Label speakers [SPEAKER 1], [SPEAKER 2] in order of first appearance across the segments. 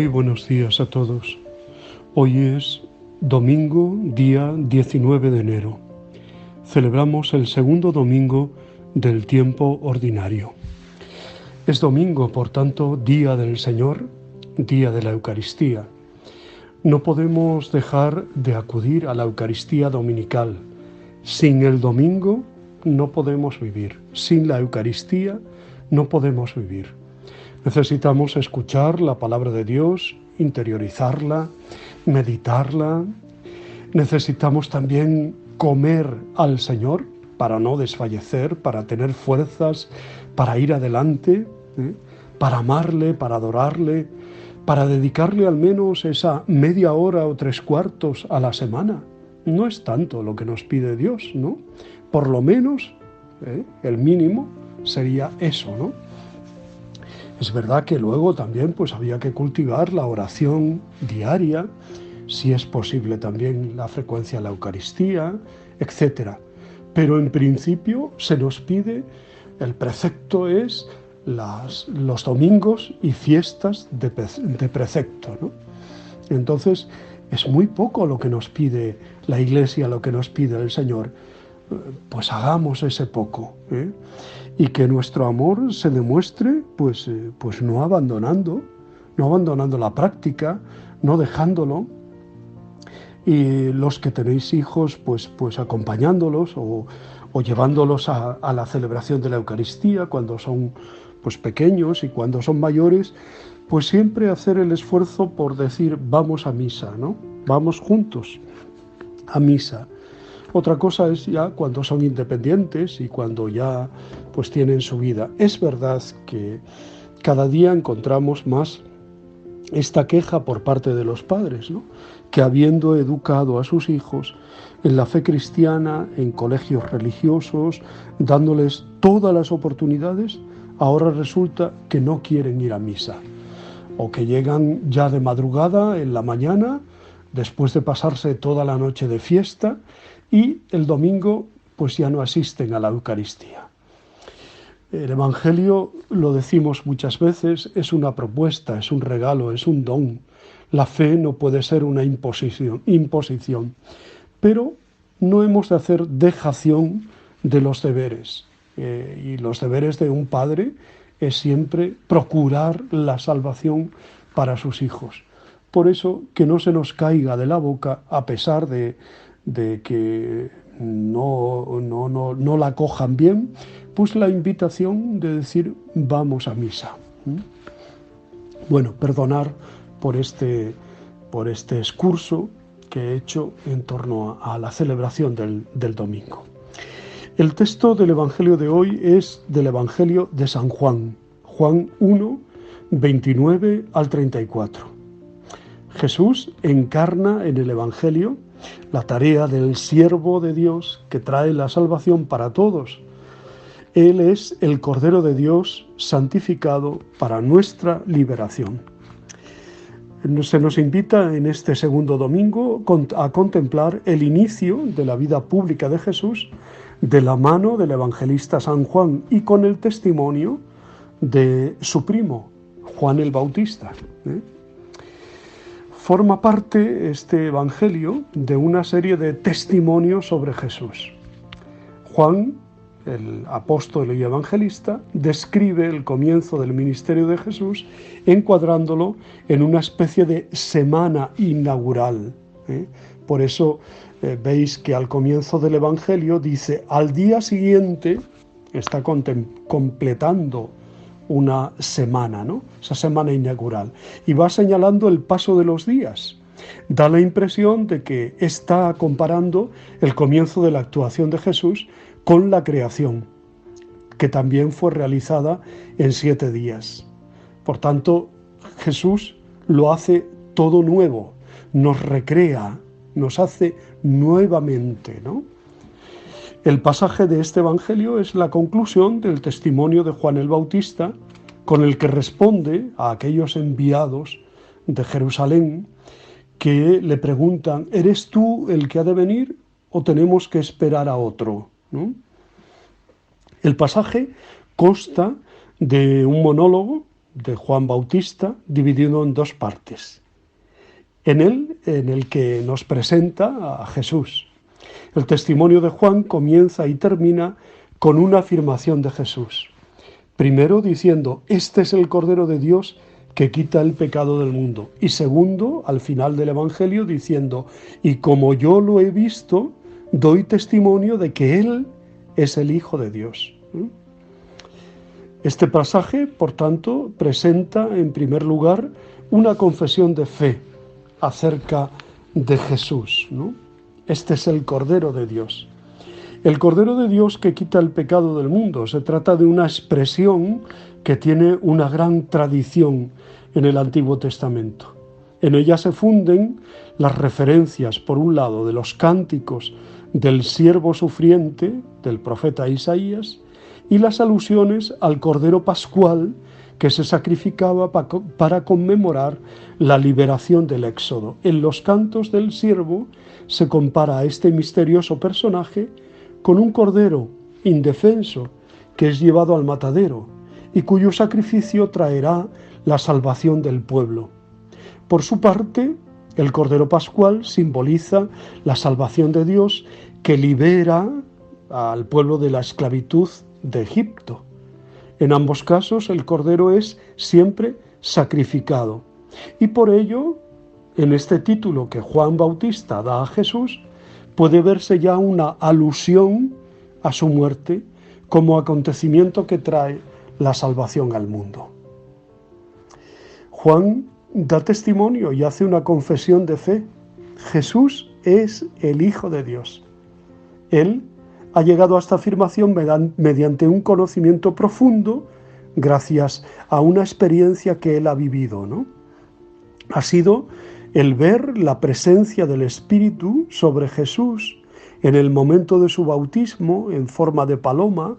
[SPEAKER 1] buenos días a todos. Hoy es domingo, día 19 de enero. Celebramos el segundo domingo del tiempo ordinario. Es domingo, por tanto, día del Señor, día de la Eucaristía. No podemos dejar de acudir a la Eucaristía dominical. Sin el domingo no podemos vivir. Sin la Eucaristía no podemos vivir. Necesitamos escuchar la palabra de Dios, interiorizarla, meditarla. Necesitamos también comer al Señor para no desfallecer, para tener fuerzas, para ir adelante, para amarle, para adorarle, para dedicarle al menos esa media hora o 3/4 a la semana. No es tanto lo que nos pide Dios, ¿no? Por lo menos, el mínimo sería eso, ¿no? Es verdad que luego también había que cultivar la oración diaria, si es posible también la frecuencia de la Eucaristía, etc. Pero en principio se nos pide, el precepto es los domingos y fiestas de precepto, ¿no? Entonces es muy poco lo que nos pide la Iglesia, lo que nos pide el Señor. Pues hagamos ese poco, y que nuestro amor se demuestre pues no abandonando la práctica, no dejándolo, y los que tenéis hijos pues acompañándolos o llevándolos a la celebración de la Eucaristía cuando son pequeños, y cuando son mayores pues siempre hacer el esfuerzo por decir vamos a misa, ¿no? Vamos juntos a misa. Otra cosa es ya cuando son independientes y cuando ya tienen su vida. Es verdad que cada día encontramos más esta queja por parte de los padres, ¿no? Que habiendo educado a sus hijos en la fe cristiana, en colegios religiosos, dándoles todas las oportunidades, ahora resulta que no quieren ir a misa, o que llegan ya de madrugada en la mañana, después de pasarse toda la noche de fiesta, y el domingo ya no asisten a la Eucaristía. El Evangelio, lo decimos muchas veces, es una propuesta, es un regalo, es un don. La fe no puede ser una imposición. Pero no hemos de hacer dejación de los deberes. Y los deberes de un padre es siempre procurar la salvación para sus hijos. Por eso, que no se nos caiga de la boca, a pesar de que no la cojan bien, la invitación de decir vamos a misa. Bueno, perdonar por este excurso que he hecho en torno a la celebración del domingo. El texto del Evangelio de hoy es del Evangelio de San Juan, Juan 1, 29 al 34. Jesús encarna en el Evangelio la tarea del siervo de Dios que trae la salvación para todos. Él es el Cordero de Dios santificado para nuestra liberación. Se nos invita en este segundo domingo a contemplar el inicio de la vida pública de Jesús de la mano del evangelista San Juan y con el testimonio de su primo, Juan el Bautista. Forma parte este evangelio de una serie de testimonios sobre Jesús. Juan, el apóstol y evangelista, describe el comienzo del ministerio de Jesús encuadrándolo en una especie de semana inaugural. Por eso veis que al comienzo del evangelio dice, al día siguiente, está completando una semana, ¿no? Esa semana inaugural. Y va señalando el paso de los días. Da la impresión de que está comparando el comienzo de la actuación de Jesús con la creación, que también fue realizada en 7 días. Por tanto, Jesús lo hace todo nuevo, nos recrea, nos hace nuevamente, ¿no? El pasaje de este Evangelio es la conclusión del testimonio de Juan el Bautista, con el que responde a aquellos enviados de Jerusalén que le preguntan, ¿eres tú el que ha de venir o tenemos que esperar a otro? ¿No? El pasaje consta de un monólogo de Juan Bautista, dividido en dos partes. En el que nos presenta a Jesús. El testimonio de Juan comienza y termina con una afirmación de Jesús. Primero diciendo, este es el Cordero de Dios que quita el pecado del mundo. Y segundo, al final del Evangelio, diciendo, y como yo lo he visto, doy testimonio de que Él es el Hijo de Dios. Este pasaje, por tanto, presenta en primer lugar una confesión de fe acerca de Jesús, ¿no? Este es el Cordero de Dios. El Cordero de Dios que quita el pecado del mundo. Se trata de una expresión que tiene una gran tradición en el Antiguo Testamento. En ella se funden las referencias, por un lado, de los cánticos del siervo sufriente, del profeta Isaías, y las alusiones al Cordero Pascual que se sacrificaba para conmemorar la liberación del Éxodo. En los cantos del siervo se compara a este misterioso personaje con un cordero indefenso que es llevado al matadero y cuyo sacrificio traerá la salvación del pueblo. Por su parte, el Cordero Pascual simboliza la salvación de Dios que libera al pueblo de la esclavitud de Egipto. En ambos casos el Cordero es siempre sacrificado. Y por ello, en este título que Juan Bautista da a Jesús, puede verse ya una alusión a su muerte como acontecimiento que trae la salvación al mundo. Juan da testimonio y hace una confesión de fe. Jesús es el Hijo de Dios. Él ha llegado a esta afirmación mediante un conocimiento profundo, gracias a una experiencia que él ha vivido, ¿no? Ha sido el ver la presencia del Espíritu sobre Jesús en el momento de su bautismo en forma de paloma,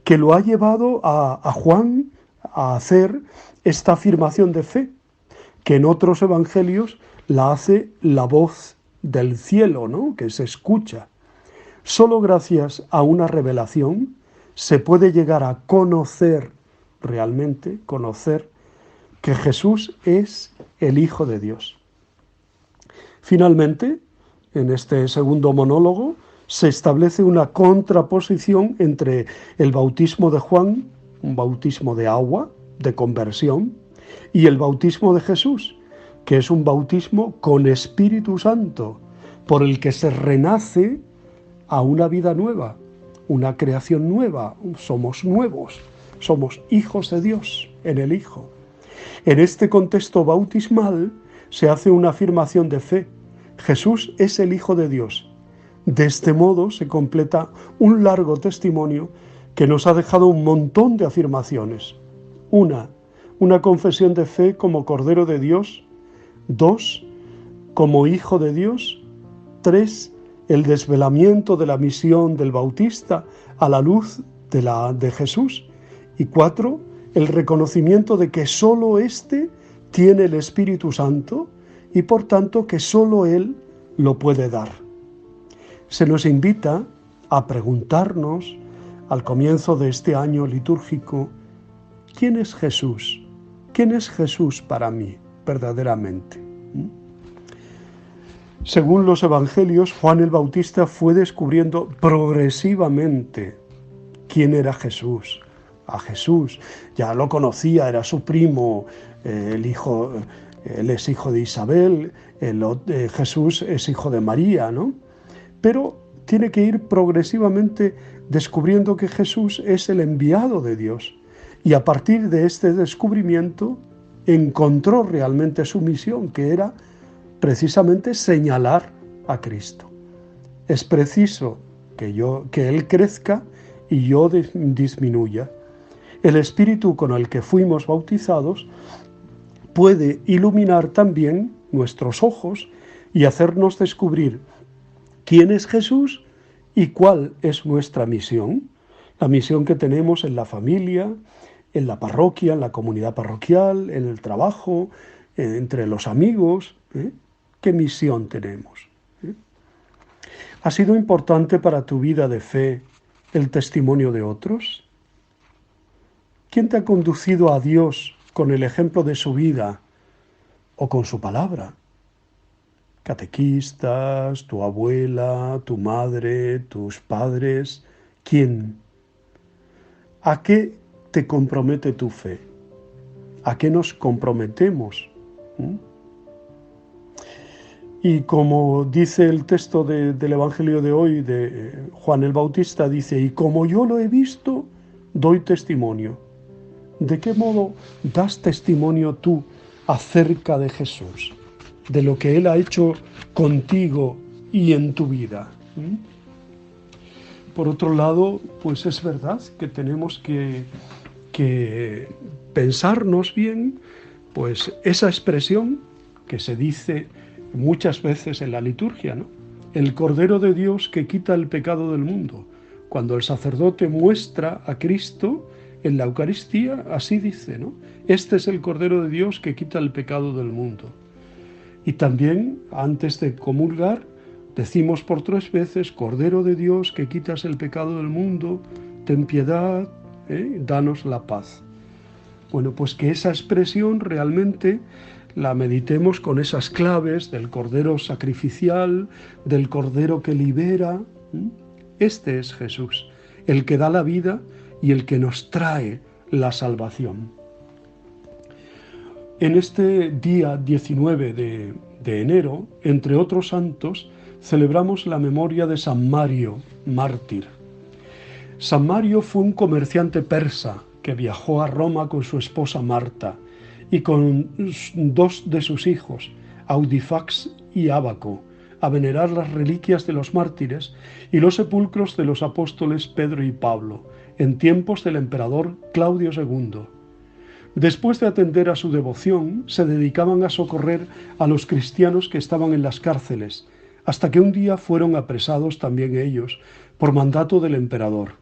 [SPEAKER 1] que lo ha llevado a Juan a hacer esta afirmación de fe, que en otros evangelios la hace la voz del cielo, ¿no?, que se escucha. Solo gracias a una revelación se puede llegar a conocer, realmente conocer, que Jesús es el Hijo de Dios. Finalmente, en este segundo monólogo, se establece una contraposición entre el bautismo de Juan, un bautismo de agua, de conversión, y el bautismo de Jesús, que es un bautismo con Espíritu Santo, por el que se renace a una vida nueva, una creación nueva. Somos nuevos, somos hijos de Dios en el Hijo. En este contexto bautismal se hace una afirmación de fe. Jesús es el Hijo de Dios. De este modo se completa un largo testimonio que nos ha dejado un montón de afirmaciones. Una confesión de fe como Cordero de Dios. 2, como Hijo de Dios. 3, el desvelamiento de la misión del Bautista a la luz de Jesús. Y 4, el reconocimiento de que solo éste tiene el Espíritu Santo y por tanto que solo Él lo puede dar. Se nos invita a preguntarnos al comienzo de este año litúrgico, ¿quién es Jesús? ¿Quién es Jesús para mí verdaderamente? Según los evangelios, Juan el Bautista fue descubriendo progresivamente quién era Jesús. A Jesús ya lo conocía, era su primo, él es hijo de Isabel, Jesús es hijo de María, ¿no? Pero tiene que ir progresivamente descubriendo que Jesús es el enviado de Dios. Y a partir de este descubrimiento encontró realmente su misión, que era precisamente señalar a Cristo. Es preciso que Él crezca y yo disminuya. El Espíritu con el que fuimos bautizados puede iluminar también nuestros ojos y hacernos descubrir quién es Jesús y cuál es nuestra misión. La misión que tenemos en la familia, en la parroquia, en la comunidad parroquial, en el trabajo, entre los amigos. ¿Qué misión tenemos? ¿Ha sido importante para tu vida de fe el testimonio de otros? ¿Quién te ha conducido a Dios con el ejemplo de su vida o con su palabra. Catequistas, tu abuela, tu madre, tus padres. ¿Quién? ¿A qué te compromete tu fe? ¿A qué nos comprometemos? Y como dice el texto del Evangelio de hoy, de Juan el Bautista, dice, y como yo lo he visto, doy testimonio. ¿De qué modo das testimonio tú acerca de Jesús? De lo que Él ha hecho contigo y en tu vida. Por otro lado, pues es verdad que tenemos que pensarnos bien, pues esa expresión que se dice muchas veces en la liturgia, ¿no? El Cordero de Dios que quita el pecado del mundo. Cuando el sacerdote muestra a Cristo en la Eucaristía, así dice, ¿no? Este es el Cordero de Dios que quita el pecado del mundo. Y también, antes de comulgar, decimos por 3 veces, Cordero de Dios que quitas el pecado del mundo, ten piedad, danos la paz. Bueno, pues que esa expresión realmente la meditemos con esas claves del Cordero sacrificial, del Cordero que libera. Este es Jesús, el que da la vida y el que nos trae la salvación. En este día 19 de enero, entre otros santos, celebramos la memoria de San Mario, mártir. San Mario fue un comerciante persa que viajó a Roma con su esposa Marta y con 2 de sus hijos, Audifax y Ábaco, a venerar las reliquias de los mártires y los sepulcros de los apóstoles Pedro y Pablo, en tiempos del emperador Claudio II. Después de atender a su devoción, se dedicaban a socorrer a los cristianos que estaban en las cárceles, hasta que un día fueron apresados también ellos, por mandato del emperador.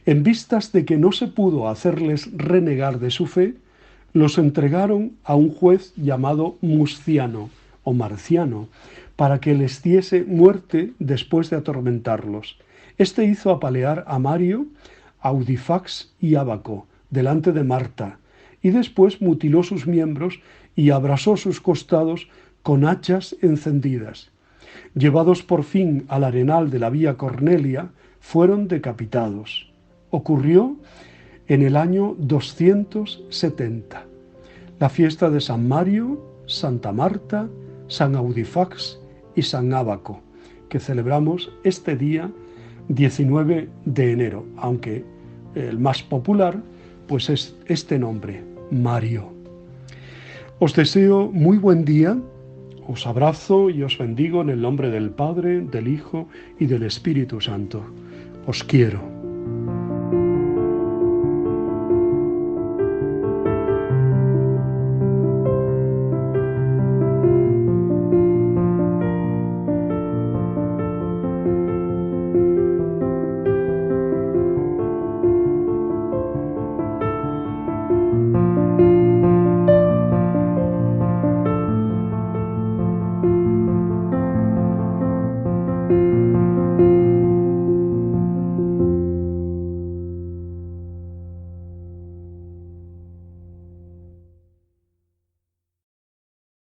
[SPEAKER 1] En vistas de que no se pudo hacerles renegar de su fe, los entregaron a un juez llamado Muciano o Marciano, para que les diese muerte después de atormentarlos. Este hizo apalear a Mario, Audifax y Ábaco delante de Marta, y después mutiló sus miembros y abrasó sus costados con hachas encendidas. Llevados por fin al arenal de la Vía Cornelia, fueron decapitados. Ocurrió en el año 270. La fiesta de San Mario, Santa Marta, San Audifax y San Ábaco, que celebramos este día 19 de enero, aunque el más popular pues es este nombre, Mario. Os deseo muy buen día, os abrazo y os bendigo en el nombre del Padre, del Hijo y del Espíritu Santo. Os quiero.